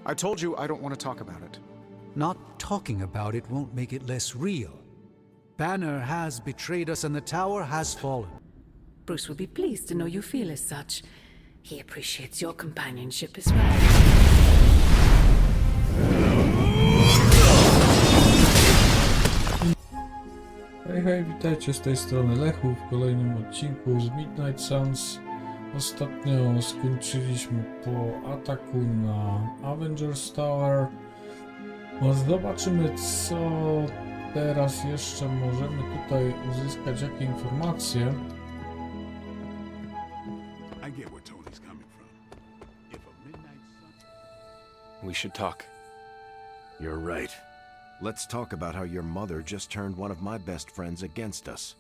I told you I don't want to talk about it. Not talking about it won't make it less real. Banner has betrayed us and the tower has fallen. Bruce will be pleased to know you feel as such. He appreciates your companionship as well. Hej, hej, witajcie, z tej strony Lechu w kolejnym odcinku z Midnight Suns. Ostatnio skończyliśmy po ataku na Avengers Tower. No, zobaczymy, co teraz jeszcze możemy tutaj uzyskać, jakie informacje. We should talk. You're right. Let's talk about how your mother just turned one of my best friends against us.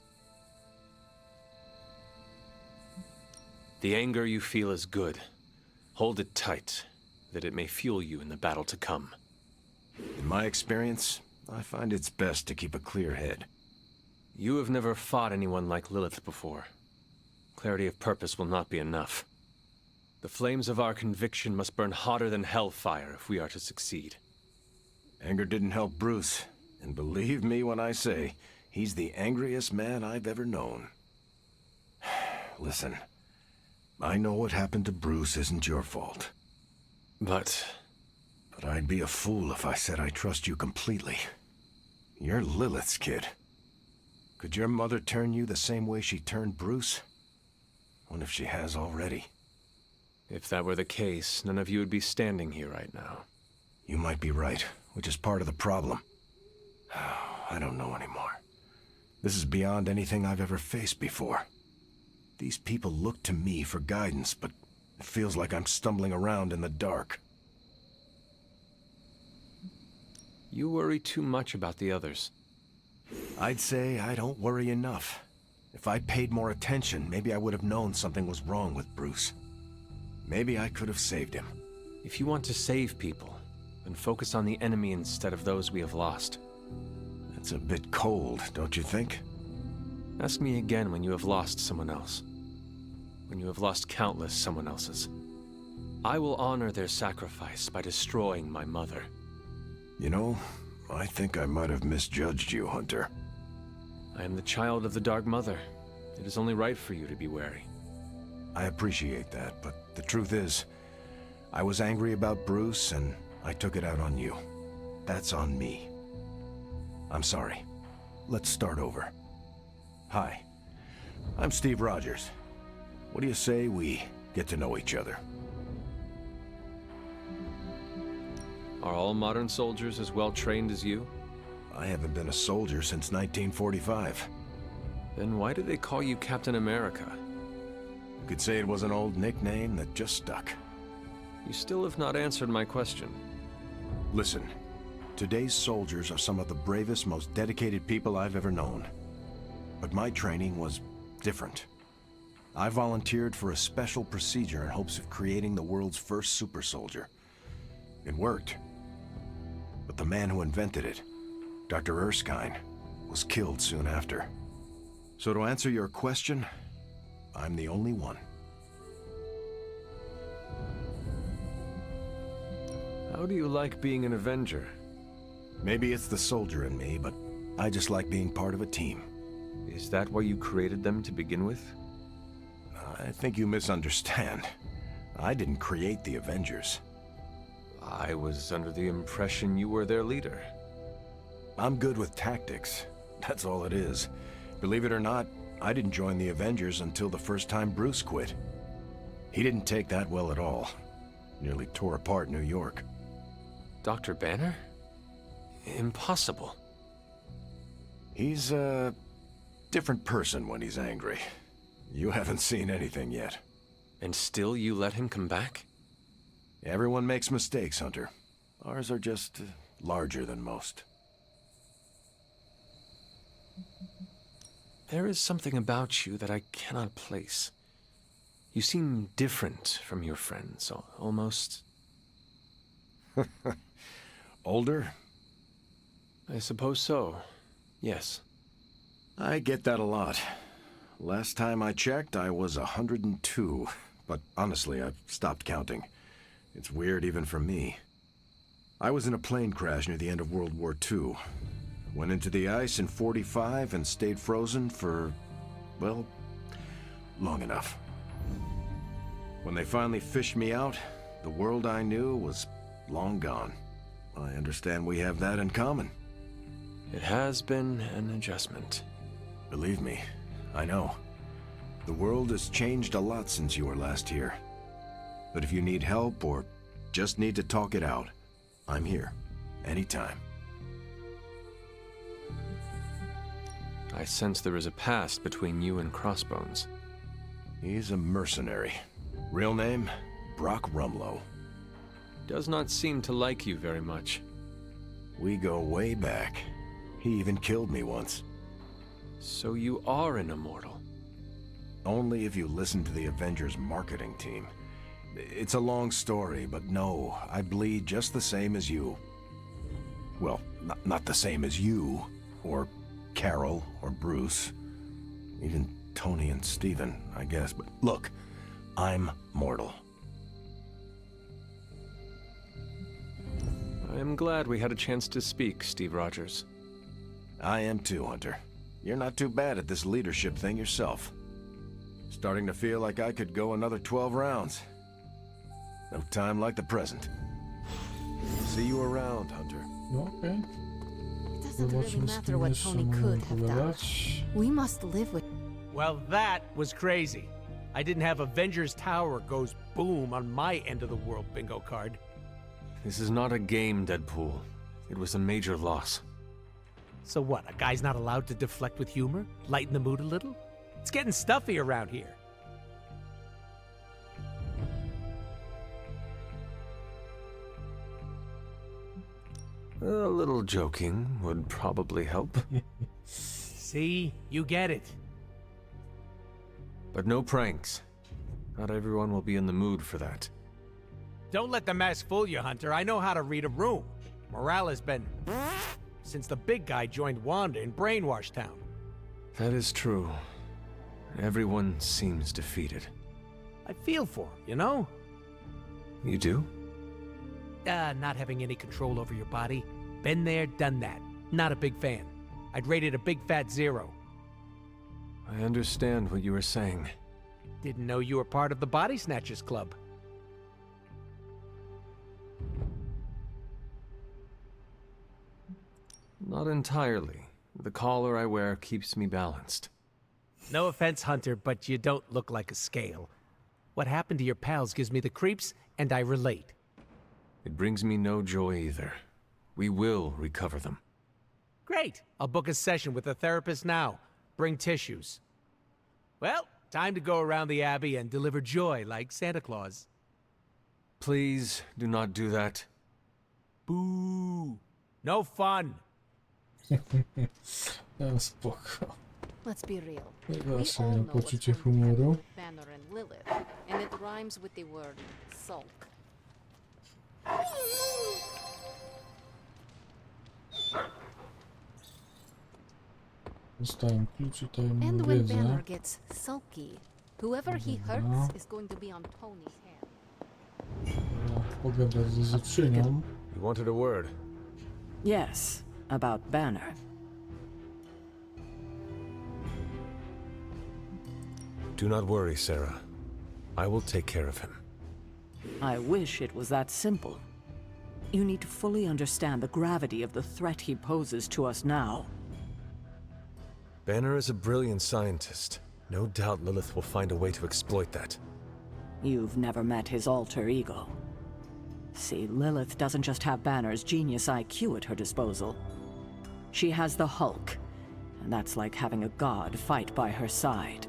The anger you feel is good. Hold it tight, that it may fuel you in the battle to come. In my experience, I find it's best to keep a clear head. You have never fought anyone like Lilith before. Clarity of purpose will not be enough. The flames of our conviction must burn hotter than hellfire if we are to succeed. Anger didn't help Bruce, and believe me when I say, he's the angriest man I've ever known. Listen, I know what happened to Bruce isn't your fault. But I'd be a fool if I said I trust you completely. You're Lilith's kid. Could your mother turn you the same way she turned Bruce? What if she has already? if that were the case, none of you would be standing here right now. You might be right, which is part of the problem. I don't know anymore. This is beyond anything I've ever faced before. These people look to me for guidance, but it feels like I'm stumbling around in the dark. You worry too much about the others. I'd say I don't worry enough. If I paid more attention, maybe I would have known something was wrong with Bruce. Maybe I could have saved him. If you want to save people, then focus on the enemy instead of those we have lost. That's a bit cold, don't you think? Ask me again when you have lost someone else. When you have lost countless someone else's. I will honor their sacrifice by destroying my mother. You know, I think I might have misjudged you, Hunter. I am the child of the Dark Mother. It is only right for you to be wary. I appreciate that, but the truth is, I was angry about Bruce, and I took it out on you. That's on me. I'm sorry. Let's start over. Hi, I'm Steve Rogers. What do you say we get to know each other? Are all modern soldiers as well trained as you? I haven't been a soldier since 1945. Then why do they call you Captain America? You could say it was an old nickname that just stuck. You still have not answered my question. Listen, today's soldiers are some of the bravest, most dedicated people I've ever known. But my training was different. I volunteered for a special procedure in hopes of creating the world's first super soldier. It worked. But the man who invented it, Dr. Erskine, was killed soon after. So to answer your question, I'm the only one. How do you like being an Avenger? Maybe it's the soldier in me, but I just like being part of a team. Is that why you created them to begin with? I think you misunderstand. I didn't create the Avengers. I was under the impression you were their leader. I'm good with tactics. That's all it is. Believe it or not, I didn't join the Avengers until the first time Bruce quit. He didn't take that well at all. Nearly tore apart New York. Dr. Banner? Impossible. He's a different person when he's angry. You haven't seen anything yet. And still you let him come back? Everyone makes mistakes, Hunter. Ours are just larger than most. There is something about you that I cannot place. You seem different from your friends, almost... Older? I suppose so, yes. I get that a lot. Last time I checked, I was 102. But honestly, I've stopped counting. It's weird even for me. I was in a plane crash near the end of World War II. Went into the ice in '45 and stayed frozen for, well, long enough. When they finally fished me out, the world I knew was long gone. I understand we have that in common. It has been an adjustment. Believe me, I know. The world has changed a lot since you were last here. But if you need help or just need to talk it out, I'm here, anytime. I sense there is a past between you and Crossbones. He's a mercenary. Real name, Brock Rumlow. Does not seem to like you very much. We go way back. He even killed me once. So you are an immortal. Only if you listen to the Avengers marketing team. It's a long story, but no, I bleed just the same as you. Well, not the same as you, or Carol, or Bruce. Even Tony and Steven, I guess, but look, I'm mortal. I am glad we had a chance to speak, Steve Rogers. I am too, Hunter. You're not too bad at this leadership thing yourself. Starting to feel like I could go another 12 rounds. No time like the present. See you around, Hunter. No, okej. It doesn't really Zobaczmy, z matter kim what jeszcze Tony mamy could have done. pogadać. We must live with. Well, that was crazy. I didn't have Avengers Tower goes boom on my end of the world bingo card. This is not a game, Deadpool. It was a major loss. So what, a guy's not allowed to deflect with humor? Lighten the mood a little? It's getting stuffy around here. A little joking would probably help. See? You get it. But no pranks. Not everyone will be in the mood for that. Don't let the mask fool you, Hunter. I know how to read a room. Morale has been since the big guy joined Wanda in Brainwash Town. That is true. Everyone seems defeated. I feel for him, you know? You do? Not having any control over your body. Been there, done that. Not a big fan. I'd rate it a big fat 0. I understand what you were saying. Didn't know you were part of the Body Snatchers Club. Not entirely. The collar I wear keeps me balanced. No offense, Hunter, but you don't look like a scale. What happened to your pals gives me the creeps, and I relate. It brings me no joy either. We will recover them. Great. I'll book a session with a therapist now. Bring tissues. Well, time to go around the Abbey and deliver joy like Santa Claus. Please do not do that. Boo! No fun! No, spoko. Let's be real. Ja We all zawsze know miałem what's poczucie going to happen humoru. with Banner and Lilith, and it rhymes with the word sulk. Dostałem klucz i tajemną And when wiedzę. Banner gets sulky, whoever he hurts is going to be on Tony's head. Trzeba pogadać ze ŻYCZYnią. You wanted a word. Yes, about Banner. Do not worry, Sarah. I will take care of him. I wish it was that simple. You need to fully understand the gravity of the threat he poses to us now. Banner is a brilliant scientist. No doubt Lilith will find a way to exploit that. You've never met his alter ego. See, Lilith doesn't just have Banner's genius IQ at her disposal. She has the Hulk, and that's like having a god fight by her side.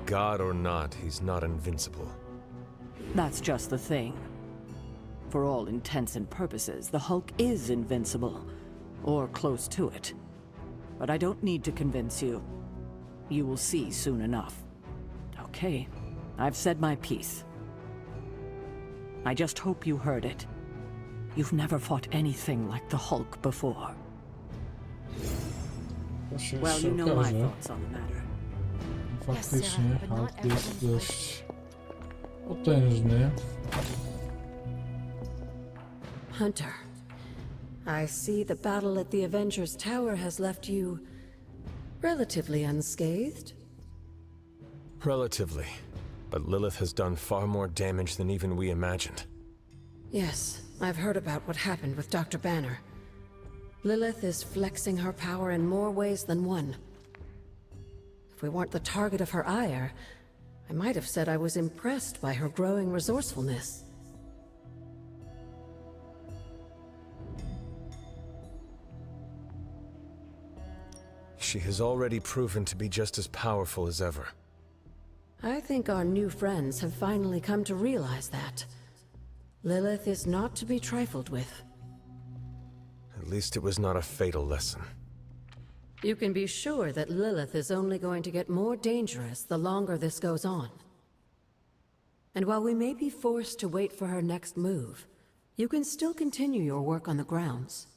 God or not, he's not invincible. That's just the thing. For all intents and purposes, the Hulk is invincible, or close to it. But I don't need to convince you. You will see soon enough. Okay, I've said my piece. I just hope you heard it. You've never fought anything like the Hulk before. To się Well, jeszcze you know my okaże. thoughts on the matter. Faktycznie Hulk jest dość potężny. Hunter, I see the battle at the Avengers Tower has left you relatively unscathed. Relatively. But Lilith has done far more damage than even we imagined. Yes, I've heard about what happened with Dr. Banner. Lilith is flexing her power in more ways than one. If we weren't the target of her ire, I might have said I was impressed by her growing resourcefulness. She has already proven to be just as powerful as ever. I think our new friends have finally come to realize that. Lilith is not to be trifled with. At least it was not a fatal lesson. You can be sure that Lilith is only going to get more dangerous the longer this goes on. And while we may be forced to wait for her next move, you can still continue your work on the grounds.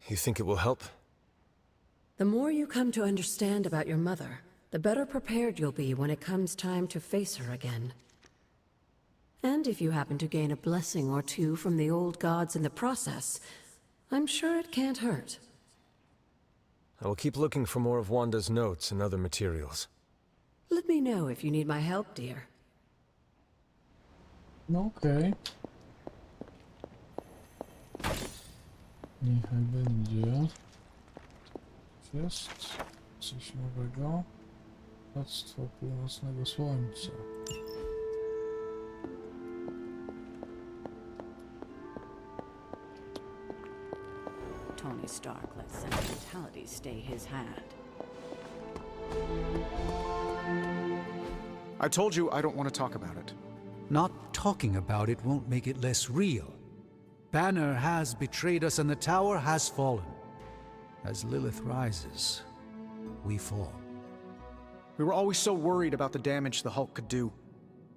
You think it will help? The more you come to understand about your mother, the better prepared you'll be when it comes time to face her again. And if you happen to gain a blessing or two from the old gods in the process, I'm sure it can't hurt. I will keep looking for more of Wanda's notes and other materials. Let me know if you need my help, dear. Okej. Niechaj będzie. Jest coś nowego. Bractwo Północnego Słońca. Tony Stark let sentimentality stay his hand. I told you I don't want to talk about it. Not talking about it won't make it less real. Banner has betrayed us and the tower has fallen. As Lilith rises, we fall. We were always so worried about the damage the Hulk could do.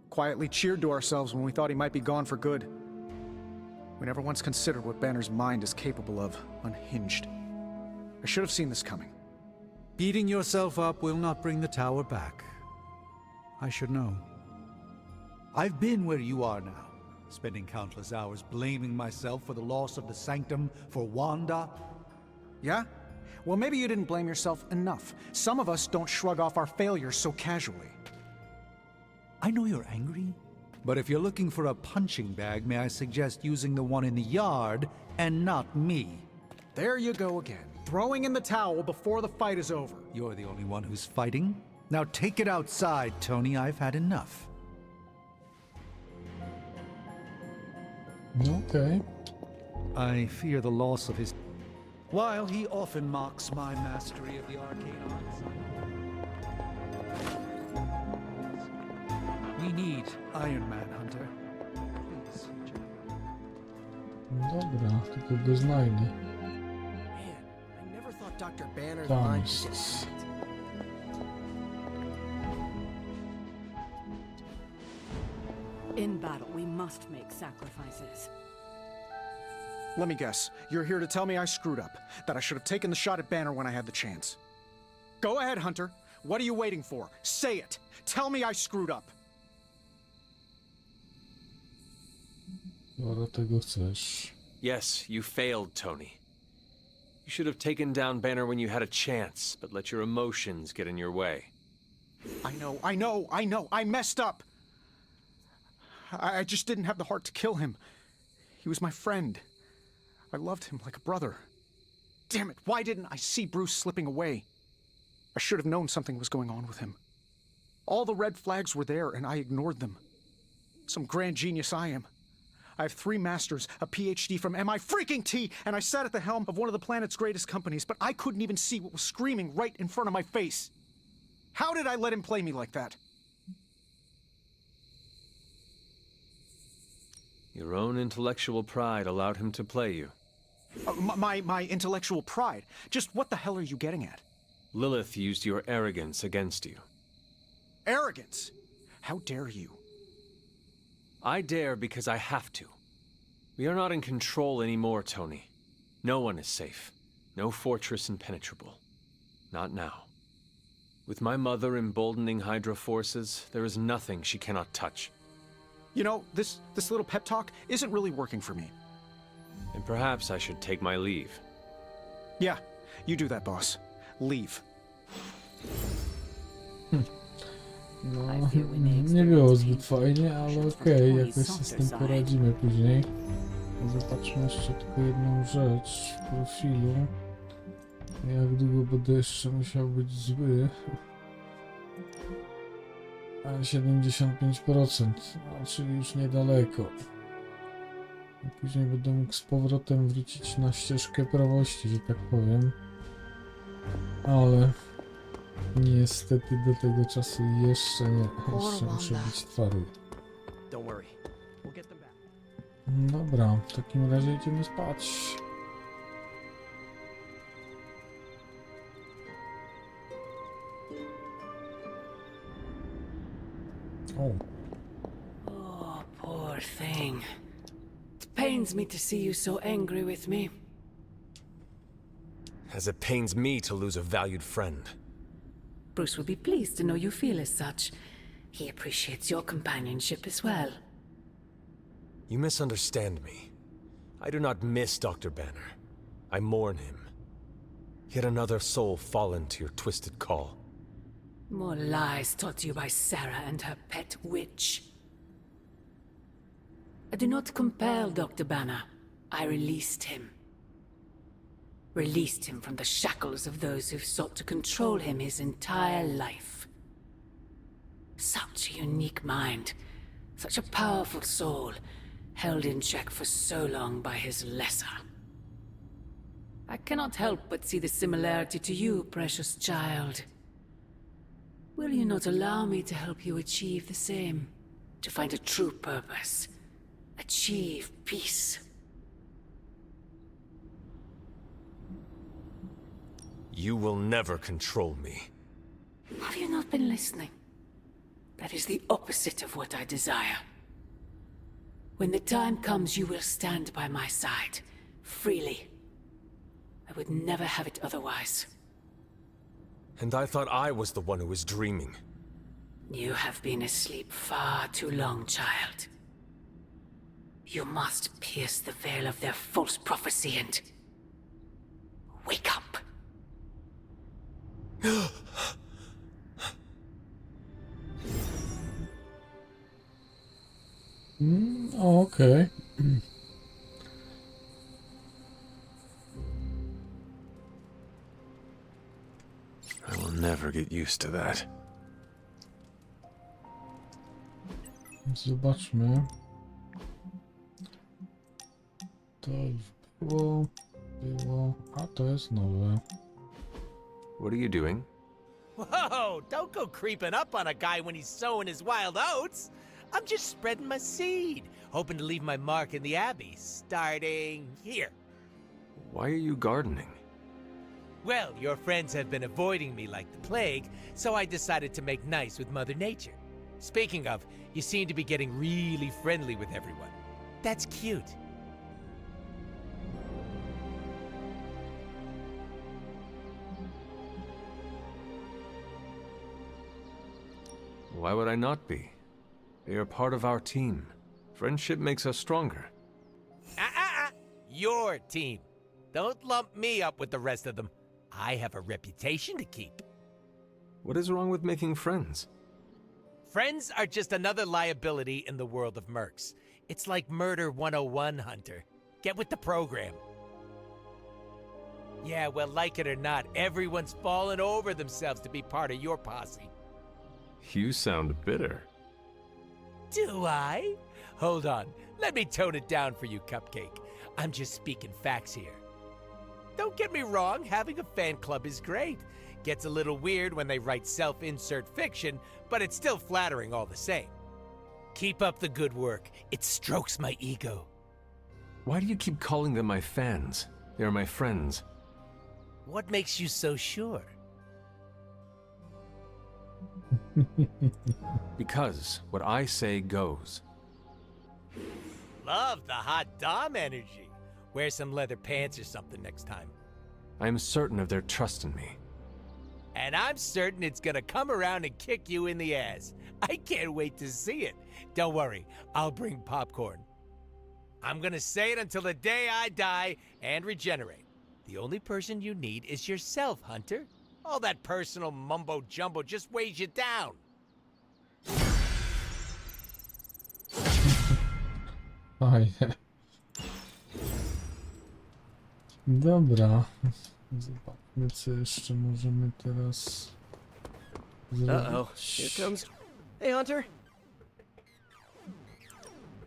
Quietly cheered to ourselves when we thought he might be gone for good. We never once considered what Banner's mind is capable of, unhinged. I should have seen this coming. Beating yourself up will not bring the tower back. I should know. I've been where you are now, spending countless hours blaming myself for the loss of the Sanctum, for Wanda. Yeah? Well, maybe you didn't blame yourself enough. Some of us don't shrug off our failures so casually. I know you're angry, but if you're looking for a punching bag, may I suggest using the one in the yard and not me? There you go again, throwing in the towel before the fight is over. You're the only one who's fighting. Now take it outside, Tony. I've had enough. Okej. I fear the loss of his... While he often mocks my mastery of the arcane arts. We need Iron Man, Hunter. Please, Dobra, tylko go znajdę. Man, I never thought Dr. Banner's Tam mind could jest. get In battle, we must make sacrifices. Let me guess, you're here to tell me I screwed up, that I should have taken the shot at Banner when I had the chance. Go ahead, Hunter. What are you waiting for? Say it. Tell me I screwed up. Skoro tego chcesz. Yes, you failed, Tony. You should have taken down Banner when you had a chance, but let your emotions get in your way. I know. I messed up. I just didn't have the heart to kill him. He was my friend. I loved him like a brother. Damn it, why didn't I see Bruce slipping away? I should have known something was going on with him. All the red flags were there, and I ignored them. Some grand genius I am. I have 3 masters, a PhD from MI-T, and I sat at the helm of one of the planet's greatest companies, but I couldn't even see what was screaming right in front of my face. How did I let him play me like that? Your own intellectual pride allowed him to play you. My intellectual pride? Just what the hell are you getting at? Lilith used your arrogance against you. Arrogance? How dare you? I dare because I have to. We are not in control anymore, Tony. No one is safe. No fortress impenetrable. Not now. With my mother emboldening Hydra forces, there is nothing she cannot touch. You know, this little pep talk isn't really working for me. And perhaps I should take my leave. Yeah, you do that, boss. Leave. No, nie było zbyt fajnie, ale okej, jakoś się z tym poradzimy później. Zobaczmy jeszcze tylko jedną rzecz w profilu. Jak długo będę jeszcze musiał być zły? A 75%, czyli już niedaleko. I później będę mógł z powrotem wrócić na ścieżkę prawości, że tak powiem. Ale niestety do tego czasu jeszcze nie. Jeszcze muszę być twardy. Dobra, w takim razie idziemy spać. Oh, poor thing. It pains me to see you so angry with me. As it pains me to lose a valued friend. Bruce will be pleased to know you feel as such. He appreciates your companionship as well. You misunderstand me. I do not miss Dr. Banner. I mourn him. Yet another soul fallen to your twisted call. More lies taught you by Sarah and her pet witch. I do not compel Dr. Banner. I released him. Released him from the shackles of those who've sought to control him his entire life. Such a unique mind. Such a powerful soul. Held in check for so long by his lesser. I cannot help but see the similarity to you, precious child. Will you not allow me to help you achieve the same? To find a true purpose. Achieve peace. You will never control me. Have you not been listening? That is the opposite of what I desire. When the time comes, you will stand by my side, freely. I would never have it otherwise. And I thought I was the one who was dreaming. You have been asleep far too long, child. You must pierce the veil of their false prophecy and... wake up. Okej. I will never get used to that. Zobaczmy. To było, a to jest nowe. What are you doing? Whoa, don't go creeping up on a guy when he's sowing his wild oats. I'm just spreading my seed, hoping to leave my mark in the Abbey, starting here. Why are you gardening? Well, your friends have been avoiding me like the plague, so I decided to make nice with Mother Nature. Speaking of, you seem to be getting really friendly with everyone. That's cute. Why would I not be? They are part of our team. Friendship makes us stronger. Your team. Don't lump me up with the rest of them. I have a reputation to keep. What is wrong with making friends? Friends are just another liability in the world of mercs. It's like Murder 101, Hunter. Get with the program. Yeah, well, like it or not, everyone's fallen over themselves to be part of your posse. You sound bitter. Do I? Hold on. Let me tone it down for you, Cupcake. I'm just speaking facts here. Don't get me wrong, having a fan club is great. Gets a little weird when they write self-insert fiction, but it's still flattering all the same. Keep up the good work. It strokes my ego. Why do you keep calling them my fans? They are my friends. What makes you so sure? Because what I say goes. Love the hot dom energy. Wear some leather pants or something next time. I am certain of their trust in me. And I'm certain it's gonna come around and kick you in the ass. I can't wait to see it. Don't worry, I'll bring popcorn. I'm gonna say it until the day I die and regenerate. The only person you need is yourself, Hunter. All that personal mumbo-jumbo just weighs you down. Fajnie. Dobra. Zobaczmy, co jeszcze możemy teraz Uh-oh. zrobić. Here comes... Hey, Hunter.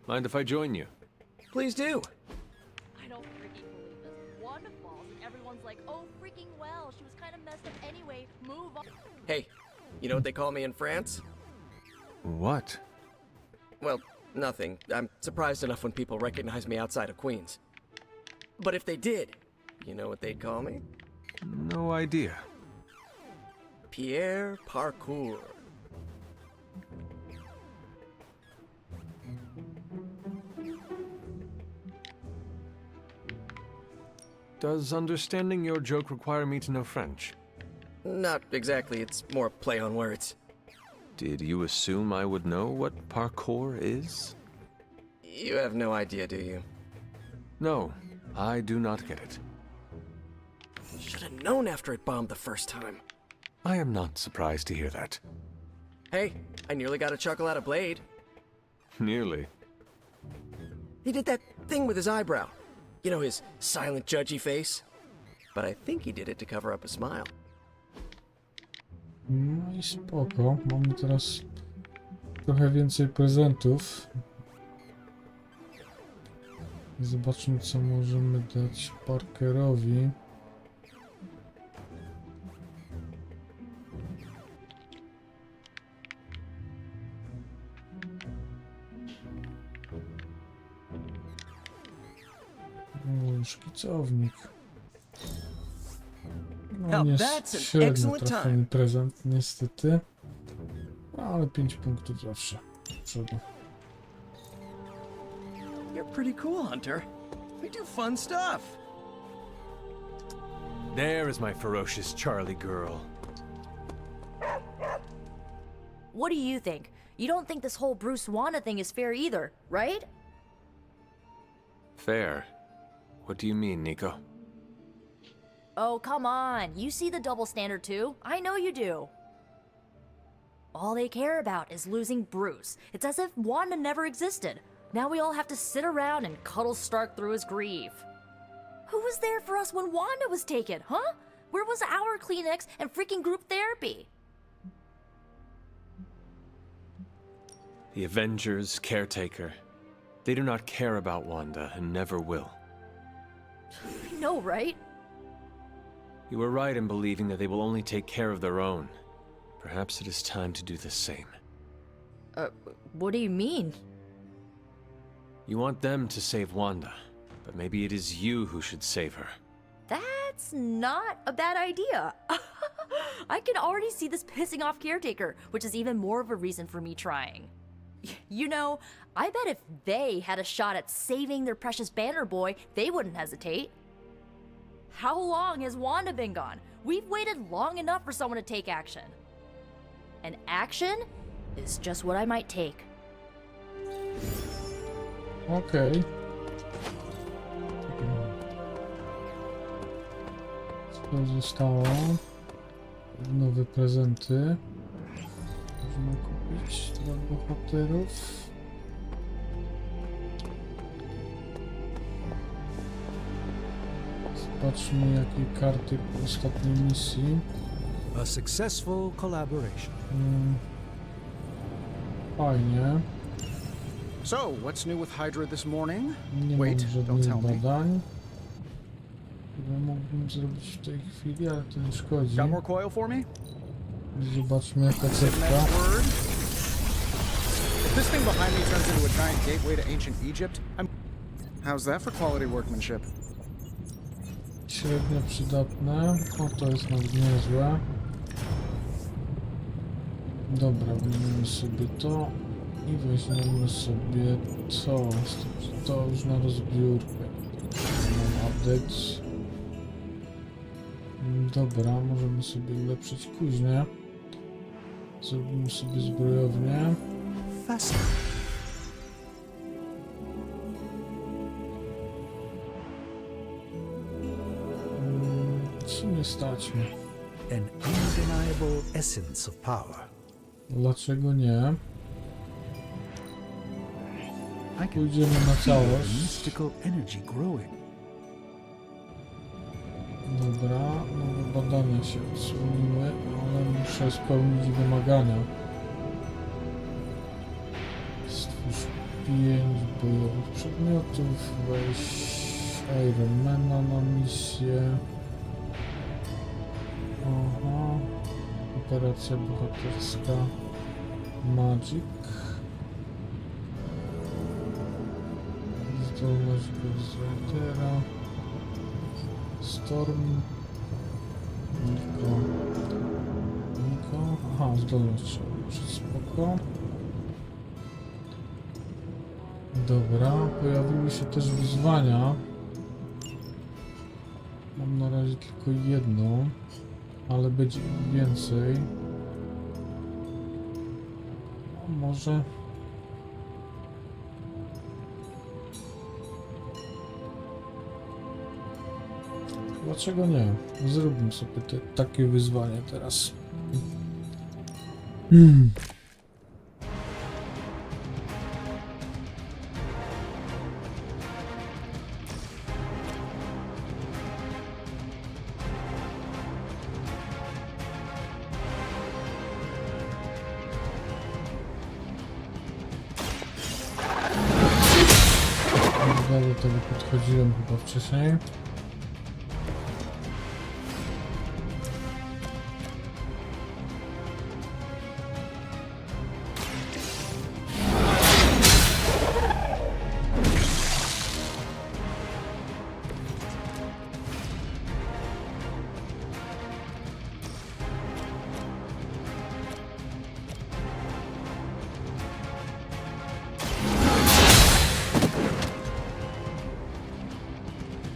Mind if I join you? Please do. I don't freaking believe this. Wanda falls and everyone's like, oh, freaking well. She was kind of messed up anyway. Move on. Hey, you know what they call me in France? What? Well, nothing. I'm surprised enough when people recognize me outside of Queens. But if they did, you know what they'd call me? No idea. Pierre Parkour. Does understanding your joke require me to know French? Not exactly, it's more play on words. Did you assume I would know what parkour is? You have no idea, do you? No, I do not get it. Should have known after it bombed the first time. I am not surprised to hear that. Hey, I nearly got a chuckle out of Blade. Nearly. He did that thing with his eyebrow. You know, his silent, judgy face. But I think he did it to cover up a smile. No i spoko. Mamy teraz trochę więcej prezentów. Zobaczmy, co możemy dać Parkerowi. O, szkicownik. No, Now nie that's an średnio excellent trafiony time. prezent, niestety. No, ale 5 punktów zawsze. Do przodu. You're pretty cool, Hunter. We do fun stuff. There is my ferocious Charlie girl. What do you think? You don't think this whole Bruce Wanda thing is fair either, right? Fair. What do you mean, Nico? Oh, come on. You see the double standard too? I know you do. All they care about is losing Bruce. It's as if Wanda never existed. Now we all have to sit around and cuddle Stark through his grief. Who was there for us when Wanda was taken, huh? Where was our Kleenex and freaking group therapy? The Avengers, Caretaker. They do not care about Wanda and never will. I know, right? You were right in believing that they will only take care of their own. Perhaps it is time to do the same. What do you mean? You want them to save Wanda, but maybe it is you who should save her. That's not a bad idea. I can already see this pissing off Caretaker, which is even more of a reason for me trying. You know, I bet if they had a shot at saving their precious Banner Boy, they wouldn't hesitate. How long has Wanda been gone? We've waited long enough for someone to take action. And action is just what I might take. Okej. Co zostało? Nowe prezenty. Można kupić dla bohaterów. Zobaczmy, jakie karty po ostatniej misji. A successful collaboration. Fajnie. So, what's new with Hydra this morning? Nie Wait, mam don't żadnych tell me. badań, które mógłbym zrobić w tej chwili, ale to nie szkodzi. Got more coil for me? Zobaczmy, jaka Next cewka. word. If this thing behind me turns into a giant gateway to ancient Egypt, how's that for quality workmanship? Średnio przydatne. O, to jest nawet niezłe. Dobra, weźmiemy sobie to i weźmiemy sobie to. To już na rozbiórkę. Mam update. Dobra, możemy sobie ulepszyć kuźnię. Zrobimy sobie zbrojownię. Co nie stać mnie? An undeniable essence of power. Dlaczego nie? I can Pójdziemy na feel the całość. mystical energy growing. Dobra, nowe badania się odsłoniły, ale muszę spełnić wymagania. Stwórz 5 bojowych przedmiotów, weź Ironmana na misję. Aha, operacja bohaterska, Magic. Zdolność Ghostwritera. Storm. Niko. Aha, zdolność trzeba ulepszyć, spoko. Dobra, pojawiły się też wyzwania. Mam na razie tylko jedno, ale będzie ich więcej. A może... Dlaczego nie? Zróbmy sobie takie wyzwanie teraz. Do tego podchodziłem chyba wcześniej.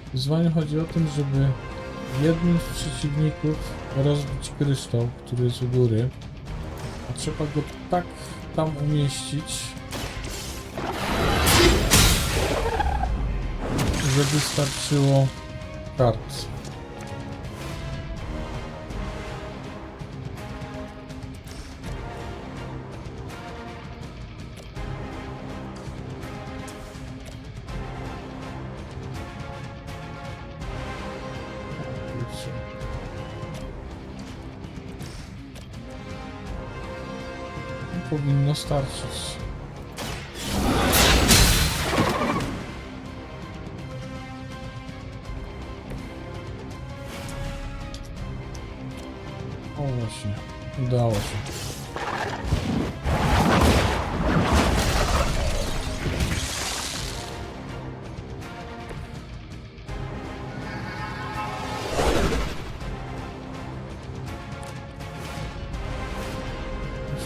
W wyzwaniu chodzi o tym, żeby jednym z przeciwników rozbić kryształ, który jest u góry, a trzeba go tak tam umieścić, żeby starczyło kart. Powinno starczyć. O właśnie, udało się.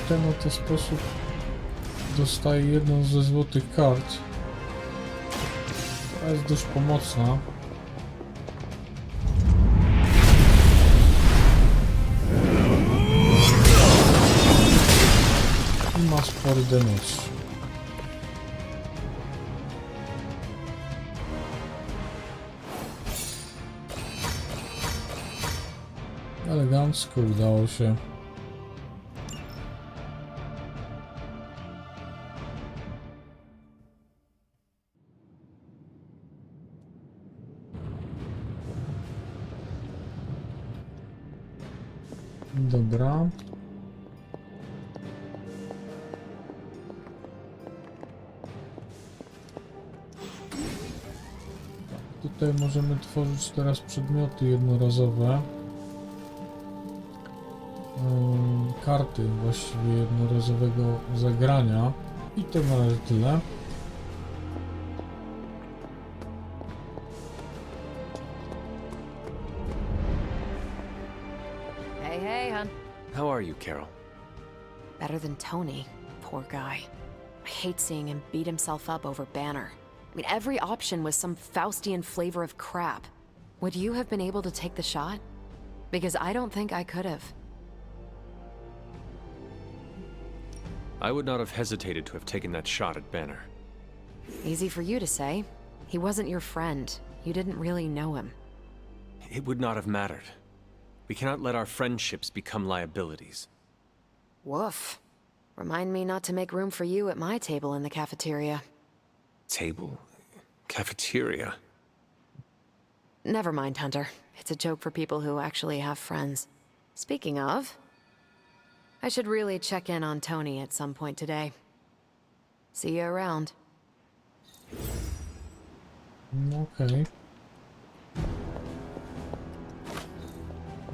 W ten oto sposób dostaję jedną ze złotych kart, która jest dość pomocna. I ma spory damage. Elegancko udało się. Dobra. Tutaj możemy tworzyć teraz przedmioty jednorazowe. Karty właściwie jednorazowego zagrania. I to na razie tyle. Hey, hey, hon. How are you, Carol? Better than Tony. Poor guy. I hate seeing him beat himself up over Banner. I mean, every option was some Faustian flavor of crap. Would you have been able to take the shot? because I don't think I could have. I would not have hesitated to have taken that shot at Banner. Easy for you to say. He wasn't your friend. You didn't really know him. It would not have mattered. We cannot let our friendships become liabilities. Woof. Remind me not to make room for you at my table in the cafeteria. Table? Cafeteria? Never mind, Hunter. It's a joke for people who actually have friends. Speaking of, I should really check in on Tony at some point today. See you around. Okej.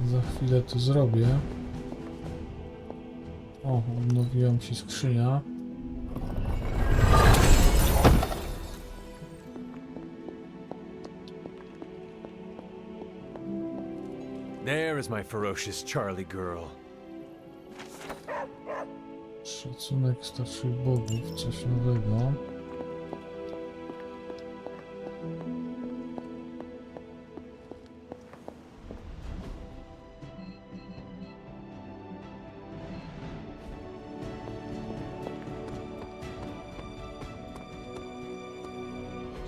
Za chwilę to zrobię. O, odnowiła mi się skrzynia. There is my ferocious Charlie girl. Szacunek starszych bogów, coś nowego.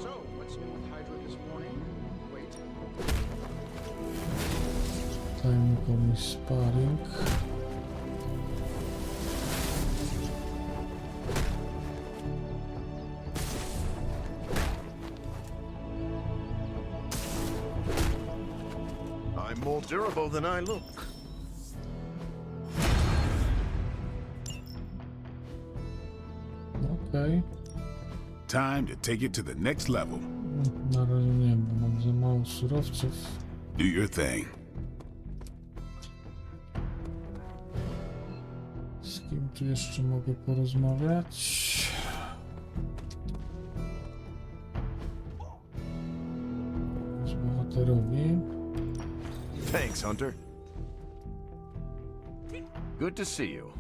So, what's new with Hydra this morning? Wait. Dajmy komuś sparring. I'm more durable than I look. Okej. Time to take it to the next level. Na razie nie wiem, bo mam za mało surowców. Do your thing. Z kim tu jeszcze mogę porozmawiać? Z bohaterowi. Thanks, Hunter. Good to see you.